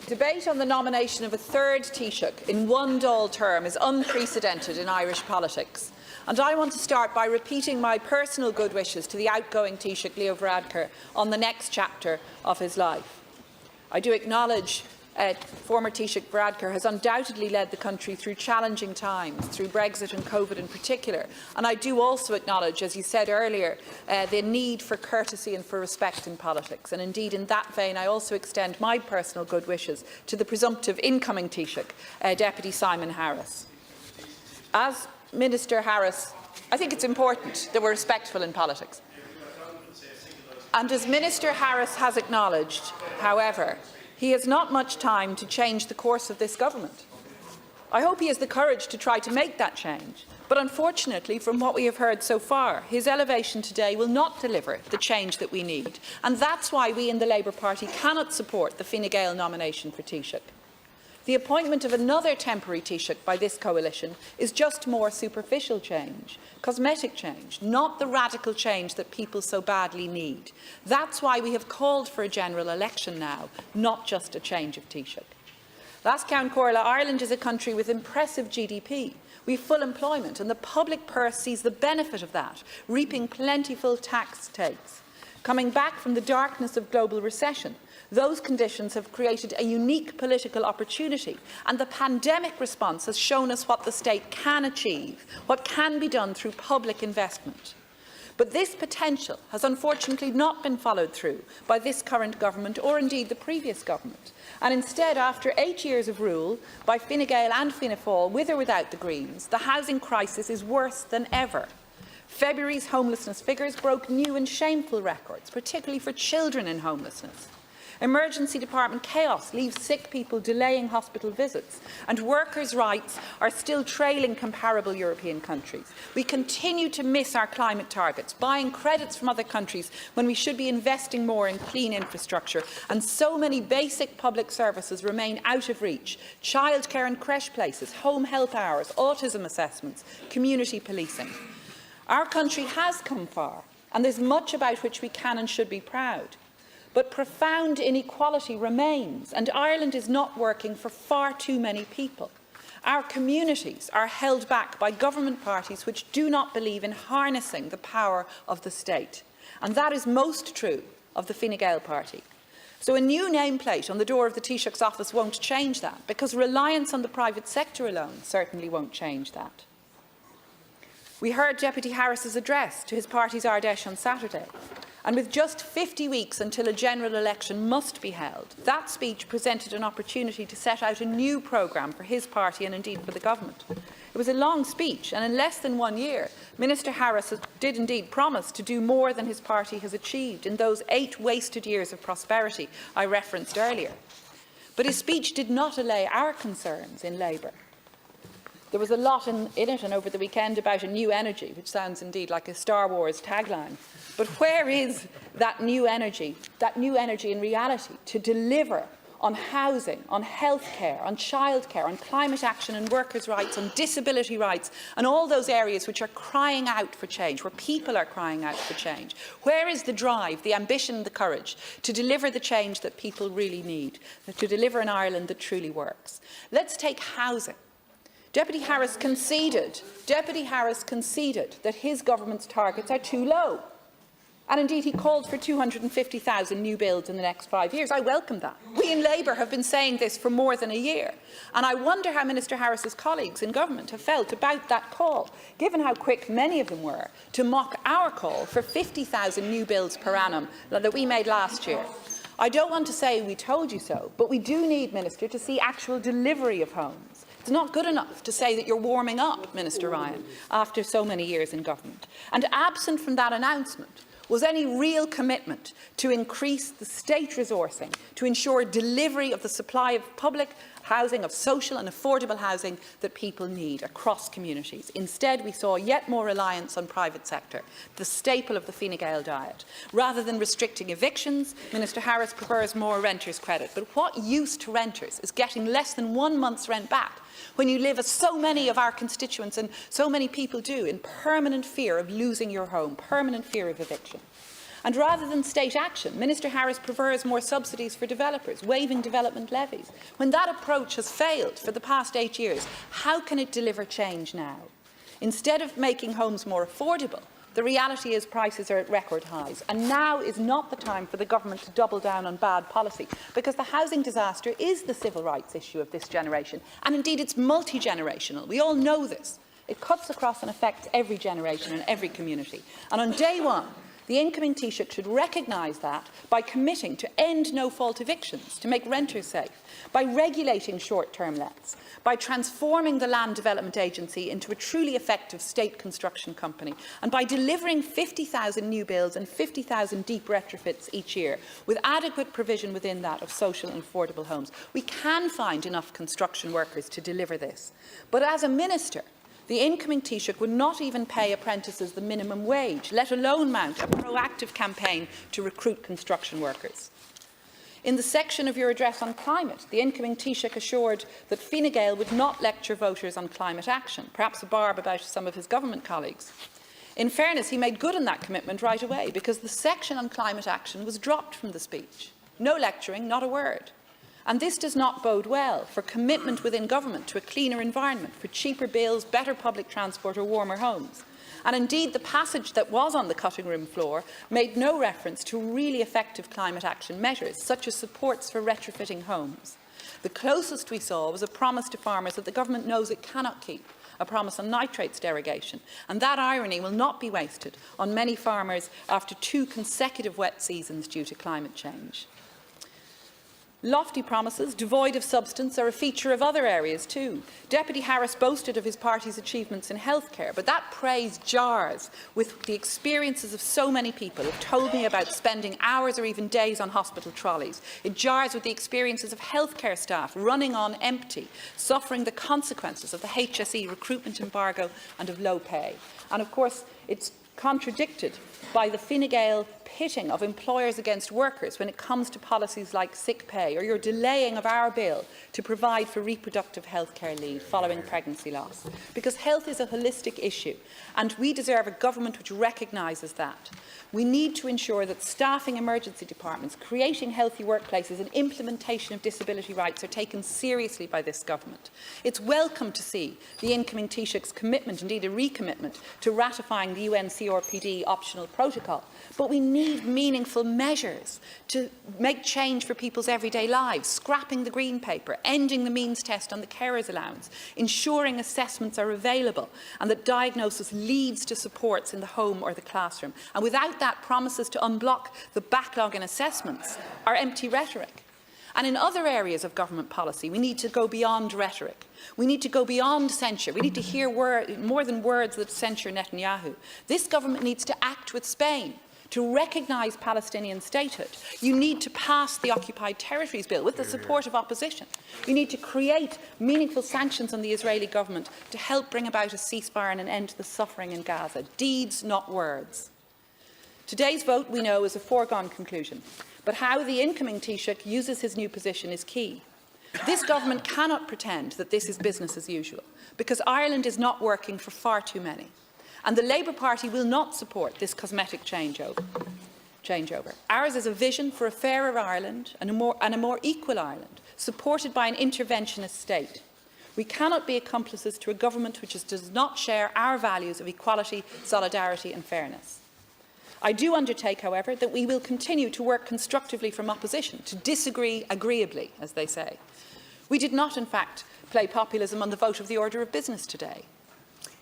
Debate on the nomination of a third Taoiseach in one Dáil term is unprecedented in Irish politics. And I want to start by repeating my personal good wishes to the outgoing Taoiseach Leo Varadkar on the next chapter of his life. I do acknowledge former Taoiseach Varadkar has undoubtedly led the country through challenging times, through Brexit and COVID in particular. And I do also acknowledge, as you said earlier, the need for courtesy and for respect in politics. And indeed, in that vein, I also extend my personal good wishes to the presumptive incoming Taoiseach, Deputy Simon Harris. As Minister Harris, I think it's important that we're respectful in politics. And as Minister Harris has acknowledged, however, he has not much time to change the course of this government. I hope he has the courage to try to make that change, but unfortunately, from what we have heard so far, his elevation today will not deliver the change that we need, and that's why we in the Labour Party cannot support the Fine Gael nomination for Taoiseach. The appointment of another temporary Taoiseach by this coalition is just more superficial change, cosmetic change, not the radical change that people so badly need. That's why we have called for a general election now, not just a change of Taoiseach. Last count, Corla, Ireland is a country with impressive GDP. We have full employment and the public purse sees the benefit of that, reaping plentiful tax takes. Coming back from the darkness of global recession, those conditions have created a unique political opportunity, and the pandemic response has shown us what the state can achieve, what can be done through public investment. But this potential has unfortunately not been followed through by this current government or indeed the previous government. And instead, after 8 years of rule by Fine Gael and Fianna Fáil, with or without the Greens, the housing crisis is worse than ever. February's homelessness figures broke new and shameful records, particularly for children in homelessness. Emergency department chaos leaves sick people delaying hospital visits, and workers' rights are still trailing comparable European countries. We continue to miss our climate targets, buying credits from other countries when we should be investing more in clean infrastructure, and so many basic public services remain out of reach: childcare and creche places, home help hours, autism assessments, community policing. Our country has come far, and there's much about which we can and should be proud. But profound inequality remains, and Ireland is not working for far too many people. Our communities are held back by government parties which do not believe in harnessing the power of the state. And that is most true of the Fine Gael party. So a new nameplate on the door of the Taoiseach's office won't change that, because reliance on the private sector alone certainly won't change that. We heard Deputy Harris's address to his party's Ardèche on Saturday. And with just 50 weeks until a general election must be held, that speech presented an opportunity to set out a new programme for his party and indeed for the government. It was a long speech, and in less than 1 year, Minister Harris did indeed promise to do more than his party has achieved in those 8 wasted years of prosperity I referenced earlier. But his speech did not allay our concerns in Labour. There was a lot in it and over the weekend about a new energy, which sounds indeed like a Star Wars tagline. But where is that new energy in reality to deliver on housing, on healthcare, on childcare, on climate action and workers' rights, on disability rights, and all those areas which are crying out for change, where people are crying out for change? Where is the drive, the ambition and the courage to deliver the change that people really need, to deliver an Ireland that truly works? Let's take housing. Deputy Harris conceded that his government's targets are too low. And indeed, he called for 250,000 new builds in the next 5 years. I welcome that. We in Labour have been saying this for more than a year. And I wonder how Minister Harris's colleagues in government have felt about that call, given how quick many of them were to mock our call for 50,000 new builds per annum that we made last year. I don't want to say we told you so, but we do need, Minister, to see actual delivery of homes. It's not good enough to say that you're warming up, Minister Ryan, after so many years in government. And absent from that announcement was any real commitment to increase the state resourcing to ensure delivery of the supply of public housing, of social and affordable housing that people need across communities. Instead, we saw yet more reliance on private sector, the staple of the Fine Gael diet. Rather than restricting evictions, Minister Harris prefers more renters' credit. But what use to renters is getting less than 1 month's rent back when you live, as so many of our constituents and so many people do, in permanent fear of losing your home, permanent fear of eviction? And rather than state action, Minister Harris prefers more subsidies for developers, waiving development levies. When that approach has failed for the past 8 years, how can it deliver change now? Instead of making homes more affordable, the reality is prices are at record highs, and now is not the time for the government to double down on bad policy, because the housing disaster is the civil rights issue of this generation, and indeed it's multi-generational. We all know this. It cuts across and affects every generation and every community. And on day one, the incoming Taoiseach should recognise that by committing to end no-fault evictions, to make renters safe, by regulating short-term lets, by transforming the Land Development Agency into a truly effective state construction company, and by delivering 50,000 new builds and 50,000 deep retrofits each year, with adequate provision within that of social and affordable homes. We can find enough construction workers to deliver this. But as a minister, the incoming Taoiseach would not even pay apprentices the minimum wage, let alone mount a proactive campaign to recruit construction workers. In the section of your address on climate, the incoming Taoiseach assured that Fine Gael would not lecture voters on climate action, perhaps a barb about some of his government colleagues. In fairness, he made good on that commitment right away, because the section on climate action was dropped from the speech. No lecturing, not a word. And this does not bode well for commitment within government to a cleaner environment, for cheaper bills, better public transport or warmer homes. And indeed, the passage that was on the cutting room floor made no reference to really effective climate action measures, such as supports for retrofitting homes. The closest we saw was a promise to farmers that the government knows it cannot keep, a promise on nitrates derogation. And that irony will not be wasted on many farmers after 2 consecutive wet seasons due to climate change. Lofty promises, devoid of substance, are a feature of other areas too. Deputy Harris boasted of his party's achievements in healthcare, but that praise jars with the experiences of so many people who have told me about spending hours or even days on hospital trolleys. It jars with the experiences of healthcare staff running on empty, suffering the consequences of the HSE recruitment embargo and of low pay. And of course, it's contradicted by the Fine Gael pitting of employers against workers when it comes to policies like sick pay, or your delaying of our bill to provide for reproductive healthcare leave following pregnancy loss. Because health is a holistic issue, and we deserve a government which recognises that. We need to ensure that staffing emergency departments, creating healthy workplaces and implementation of disability rights are taken seriously by this government. It's welcome to see the incoming Taoiseach's commitment, indeed a recommitment, to ratifying the UN CRPD optional protocol. But we need meaningful measures to make change for people's everyday lives, scrapping the green paper, ending the means test on the carers allowance, ensuring assessments are available and that diagnosis leads to supports in the home or the classroom. And without that, promises to unblock the backlog in assessments are empty rhetoric. And in other areas of government policy, we need to go beyond rhetoric. We need to go beyond censure. We need to hear more than words that censure Netanyahu. This government needs to act with Spain to recognise Palestinian statehood. You need to pass the Occupied Territories Bill with the support of opposition. You need to create meaningful sanctions on the Israeli government to help bring about a ceasefire and an end to the suffering in Gaza. Deeds, not words. Today's vote, we know, is a foregone conclusion. But how the incoming Taoiseach uses his new position is key. This government cannot pretend that this is business as usual, because Ireland is not working for far too many. And the Labour Party will not support this cosmetic changeover. Ours is a vision for a fairer Ireland and a more equal Ireland, supported by an interventionist state. We cannot be accomplices to a government which does not share our values of equality, solidarity and fairness. I do undertake, however, that we will continue to work constructively from opposition, to disagree agreeably, as they say. We did not, in fact, play populism on the vote of the order of business today.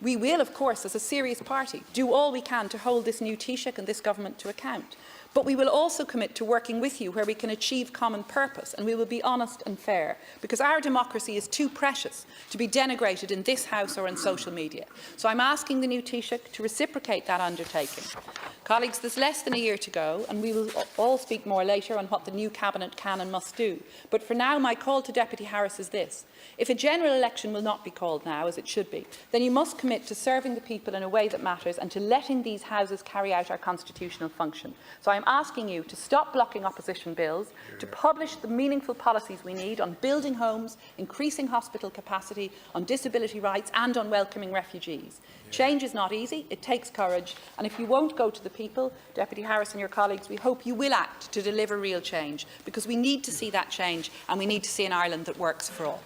We will, of course, as a serious party, do all we can to hold this new Taoiseach and this government to account. But we will also commit to working with you where we can achieve common purpose, and we will be honest and fair, because our democracy is too precious to be denigrated in this House or on social media. So I'm asking the new Taoiseach to reciprocate that undertaking. Colleagues, there's less than a year to go, and we will all speak more later on what the new Cabinet can and must do. But for now, my call to Deputy Harris is this. If a general election will not be called now, as it should be, then you must commit to serving the people in a way that matters and to letting these houses carry out our constitutional function. So I am asking you to stop blocking opposition bills, to publish the meaningful policies we need on building homes, increasing hospital capacity, on disability rights and on welcoming refugees. Change is not easy, it takes courage, and if you won't go to the people, Deputy Harris and your colleagues, we hope you will act to deliver real change, because we need to see that change and we need to see an Ireland that works for all.